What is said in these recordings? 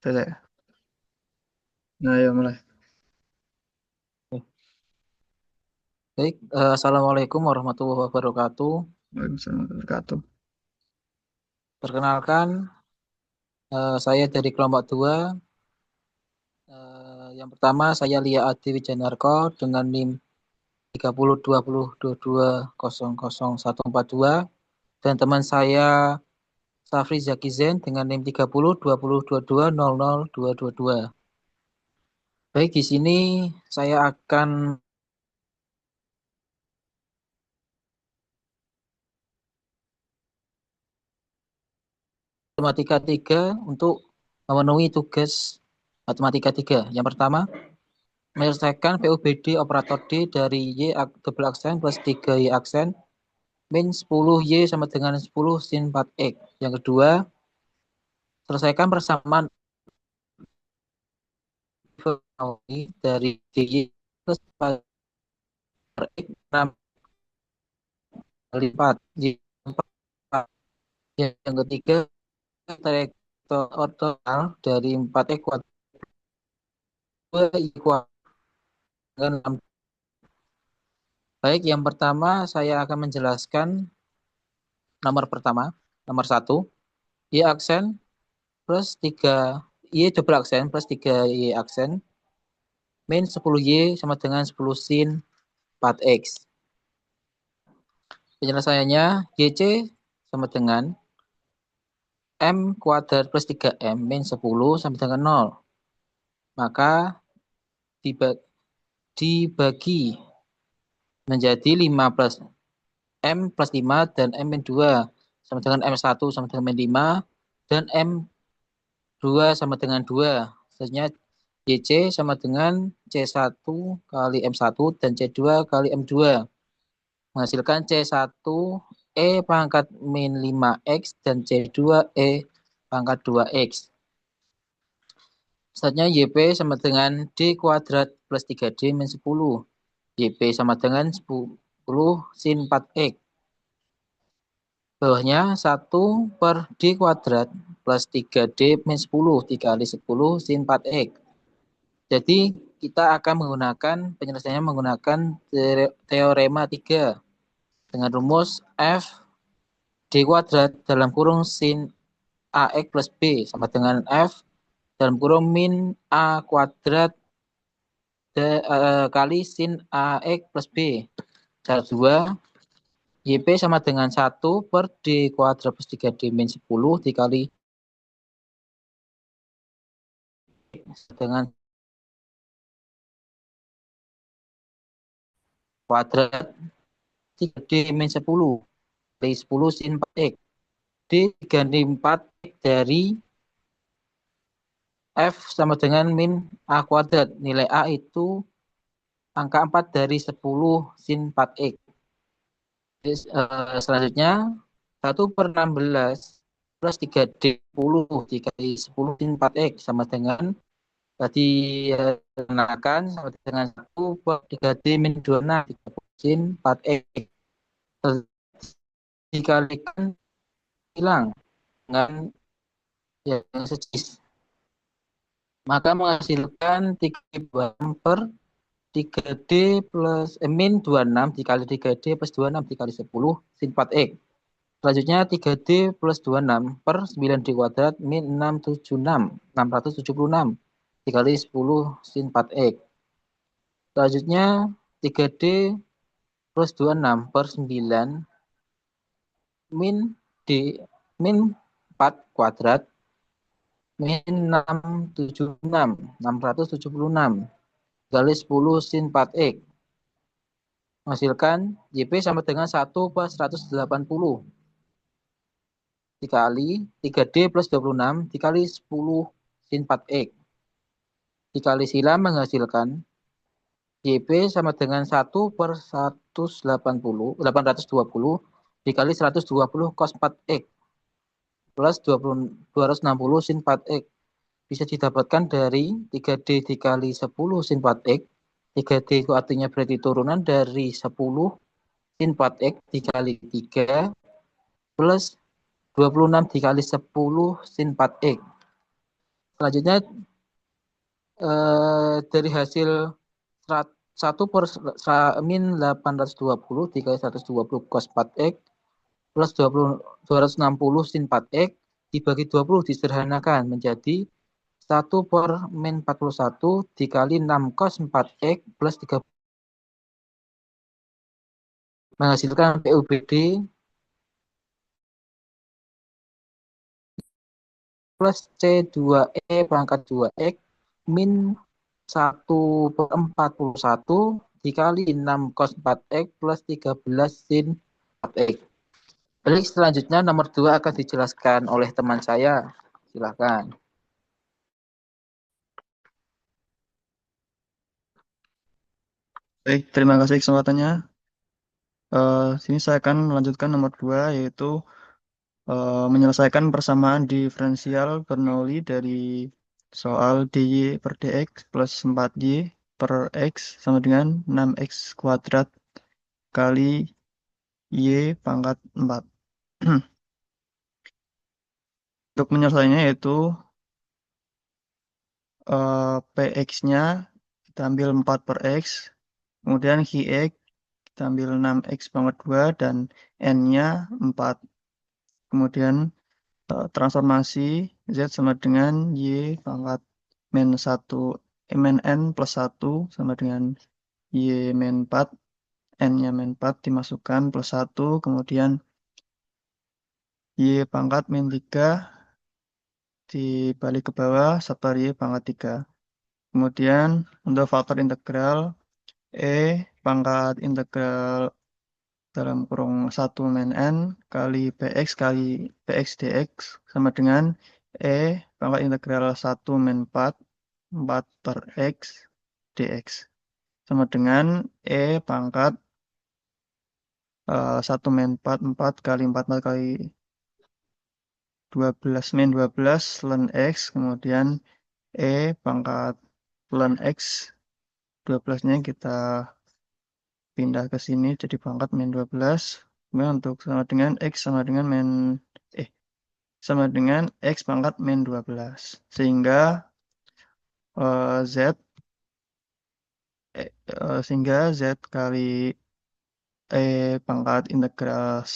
Selesai. Nah, ya mulai. Baik, Assalamualaikum warahmatullahi wabarakatuh. Waalaikumsalam warahmatullahi wabarakatuh. Perkenalkan, saya dari kelompok 2. Yang pertama, saya Lia Adi Wijanarko dengan NIM 302022000142 dan teman saya Safri Zaki Zen dengan NIM 3020220022. Baik, di sini saya akan matematika 3 untuk memenuhi tugas matematika 3. Yang pertama, menyelesaikan PUBD operator D dari Y double aksen plus 3Y aksen min 10Y sama dengan 10 sin 4X. Yang kedua, selesaikan persamaan dari DY plus 4X kali 4. Yang ketiga, traktor ortogonal dari 4X kuadrat 2Y kuadrat dengan 6. Baik, yang pertama saya akan menjelaskan nomor pertama, nomor 1, Y aksen plus 3 Y double aksen plus 3Y aksen min 10Y sama dengan 10 sin 4X. Penyelesaiannya YC sama dengan M kuadrat plus 3M min 10 sama dengan 0. Maka dibagi menjadi 5 plus M plus 5 dan M min 2 sama dengan M1 sama dengan min 5 dan M2 sama dengan 2. Selanjutnya YC sama dengan C1 kali M1 dan C2 kali M2. Menghasilkan C1 E pangkat min 5X dan C2 E pangkat 2X. Selanjutnya YP sama dengan D kuadrat plus 3D min 10. YP sama dengan 10 sin 4X. Bawahnya 1 per D kuadrat plus 3D min 10 dikali 10 sin 4X. Jadi kita akan menggunakan penyelesaiannya menggunakan teorema 3 dengan rumus F D kuadrat dalam kurung sin AX plus B sama dengan F dalam kurung min A kuadrat kali sin AX plus B. Cara 2, YP sama dengan 1 per D kuadrat plus 3D min 10 dikali dengan kuadrat 3D min 10 kali 10 sin 4X. D diganti 4 dari F sama dengan min A kuadrat. Nilai A itu angka 4 dari 10 sin 4X. Selanjutnya 1 per 16 plus 3D 10 dikali 10 sin 4X sama dengan tadi kenakan sama dengan 1 per 3D min 26 sin 4X. Dikalikan hilang dengan yang sejenis. Maka menghasilkan 3 per 3D plus min 26 dikali 3D plus 26 dikali 10 sin 4X. Selanjutnya 3D plus 26 per 9D kuadrat min 676 dikali 10 sin 4X. Selanjutnya 3D plus 26 per 9 min D min 4 kuadrat min 676 dikali 10 sin 4X. Menghasilkan YP sama dengan 1 per 180 dikali 3D plus 26 dikali 10 sin 4X. Dikali silang menghasilkan YP sama dengan 1 per 820 dikali 120 cos 4X plus 260 sin 4X. Bisa didapatkan dari 3D dikali 10 sin 4X. 3D itu artinya berarti turunan dari 10 sin 4X dikali 3 plus 26 dikali 10 sin 4X. Selanjutnya dari hasil 1 per min 820 dikali 120 cos 4x plus 260 sin 4x dibagi 20 disederhanakan menjadi 1 per min 41 dikali 6 cos 4x plus 3 menghasilkan PUBD plus C2E pangkat 2X min 1/41 dikali 6 cos 4X plus 13 sin 4X. Baik, selanjutnya nomor 2 akan dijelaskan oleh teman saya. Silakan. Baik, terima kasih kesempatannya. Sini saya akan melanjutkan nomor 2, yaitu menyelesaikan persamaan diferensial Bernoulli dari soal dy per dx plus 4y per x sama dengan 6x kuadrat kali y pangkat 4. Untuk menyelesaikannya yaitu px-nya kita ambil 4 per x, kemudian x kita ambil 6x pangkat 2 dan n-nya 4. Kemudian transformasi z sama dengan y pangkat min 1 min n plus 1 sama dengan y min 4, n-nya min 4 dimasukkan plus 1, kemudian y pangkat min 3 dibalik ke bawah serta y pangkat 3. Kemudian untuk faktor integral e pangkat integral dalam kurung 1 min n kali px dx sama dengan e pangkat integral 1 min 4 per x dx sama dengan e pangkat 1 min 4 kali 4 kali 12 min 12 ln x, kemudian e pangkat ln x 12-nya kita pindah ke sini jadi pangkat min 12. Kemudian untuk sama dengan x sama dengan x pangkat min 12. Sehingga z sehingga z kali pangkat integral 1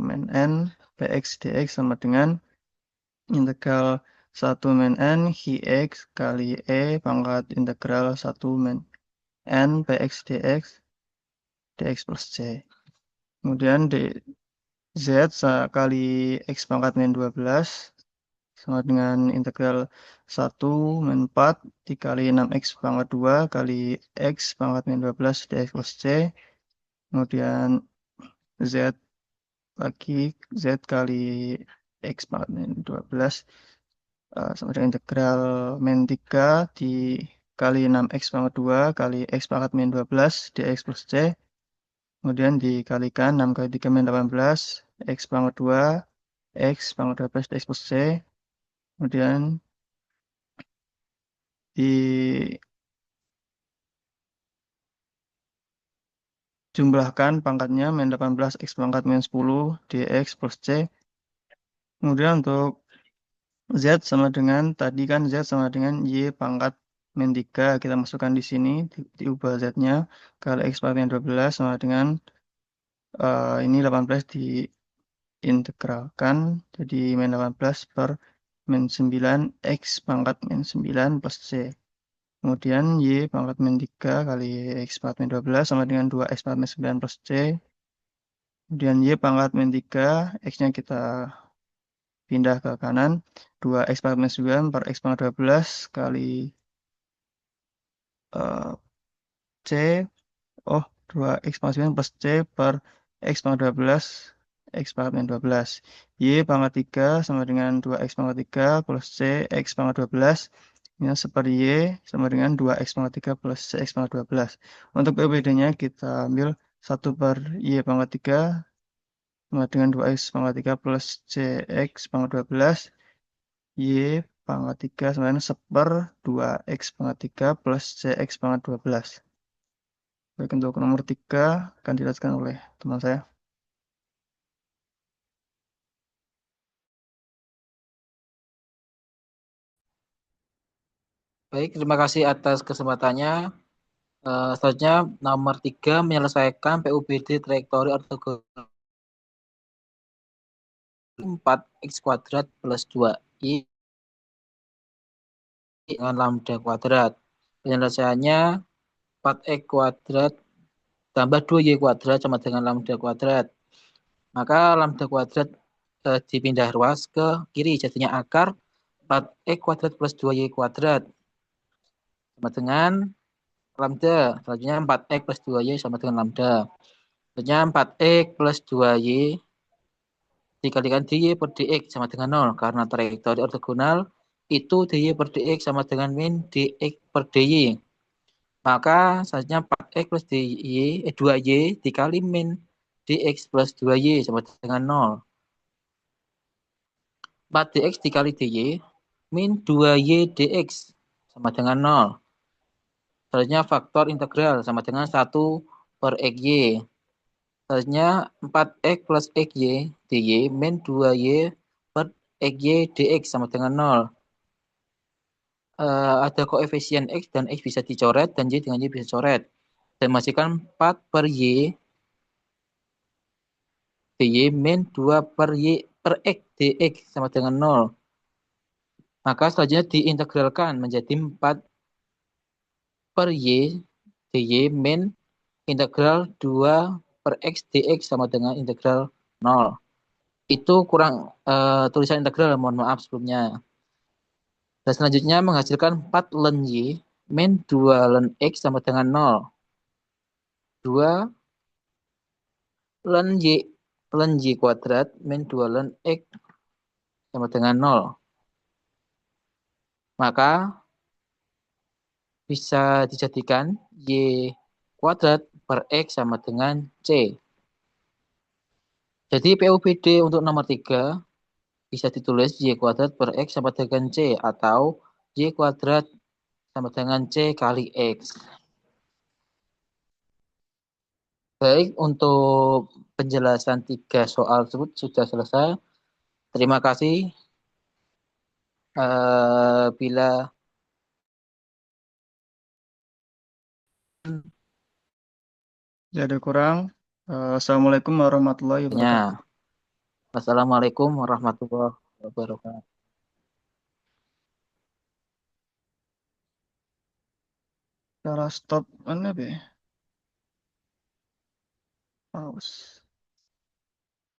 min n px dx sama dengan integral 1 min n x kali pangkat integral 1 min n px dx plus c. Kemudian z kali x pangkat min 12 sama dengan integral 1 min 4 dikali 6x pangkat 2 kali x pangkat min 12 dx plus c. Kemudian z lagi z kali x pangkat min 12 sama dengan integral min 3 dikali 6x pangkat 2 kali x pangkat min 12 dx plus c. Kemudian dikalikan 6 kali 3 min 18 x pangkat 2 x pangkat 12 dx plus c. Kemudian dijumlahkan pangkatnya min 18 x pangkat min 10 dx plus c. Kemudian untuk z sama dengan tadi kan z sama dengan y pangkat min 3, kita masukkan di sini, diubah z-nya kali x pangkat min 12 sama dengan ini 18 diintegralkan jadi min 18 per min 9 x pangkat min 9 plus c. Kemudian y pangkat min 3 kali x pangkat min 12 sama dengan 2x pangkat min 9 plus c. Kemudian y pangkat min 3, x-nya kita pindah ke kanan. 2x pangkat min 9 per x pangkat 12 kali c. Oh, 2x pangkat 9 plus c per x pangkat 12, x pangkat min 12. Y pangkat 3 sama dengan 2x pangkat 3 plus c x pangkat 12. Ini seperti y sama dengan 2x pangkat 3 plus c x pangkat 12. Untuk PUBD-nya kita ambil 1 per y pangkat 3 sama dengan 2x pangkat 3 plus cx pangkat 12. Y pangkat 3 sama dengan 1 per 2x pangkat 3 plus cx pangkat 12. Baik, untuk nomor 3 akan dijelaskan oleh teman saya. Baik, terima kasih atas kesempatannya. Selanjutnya nomor 3 menyelesaikan PUBD trajektori ortogonal 4x kuadrat plus 2y dengan lambda kuadrat. Penyelesaiannya 4x kuadrat tambah 2y kuadrat sama dengan lambda kuadrat. Maka lambda kuadrat dipindah ruas ke kiri, jadinya akar 4x kuadrat plus 2y kuadrat sama dengan lambda. Selanjutnya 4x plus 2y sama dengan lambda. Selanjutnya 4x plus 2y dikalikan dy per dx sama dengan 0. Karena trajektori ortogonal itu dy per dx sama dengan min dx per dy. Maka selanjutnya 4x plus 2y dikali min dx plus 2y sama dengan 0. 4dx dikali dy min 2y dx sama dengan 0. Selanjutnya faktor integral sama dengan 1 per xy. Selanjutnya 4x plus xy dy min 2y per xy dx sama dengan 0. Ada koefisien x dan x bisa dicoret dan y dengan y bisa dicoret. Dan masukkan 4 per y dy min 2 per y per x dx sama dengan 0. Maka selanjutnya diintegralkan menjadi 4 per y dy min integral 2 per x dx sama dengan integral 0. Itu kurang tulisan integral, mohon maaf sebelumnya. Dan selanjutnya menghasilkan 4 ln y min 2 ln x sama dengan 0. 2 ln y kuadrat min 2 ln x sama dengan 0. Maka bisa dijadikan y kuadrat per x sama dengan c. Jadi PUBD untuk nomor 3 bisa ditulis y kuadrat per x sama dengan c atau y kuadrat sama dengan c kali x. Baik, untuk penjelasan 3 soal tersebut sudah selesai. Terima kasih. Bila Jadi kurang. Assalamualaikum warahmatullahi wabarakatuh. ya. Wassalamualaikum warahmatullahi wabarakatuh. Cara stop mana be? Pause.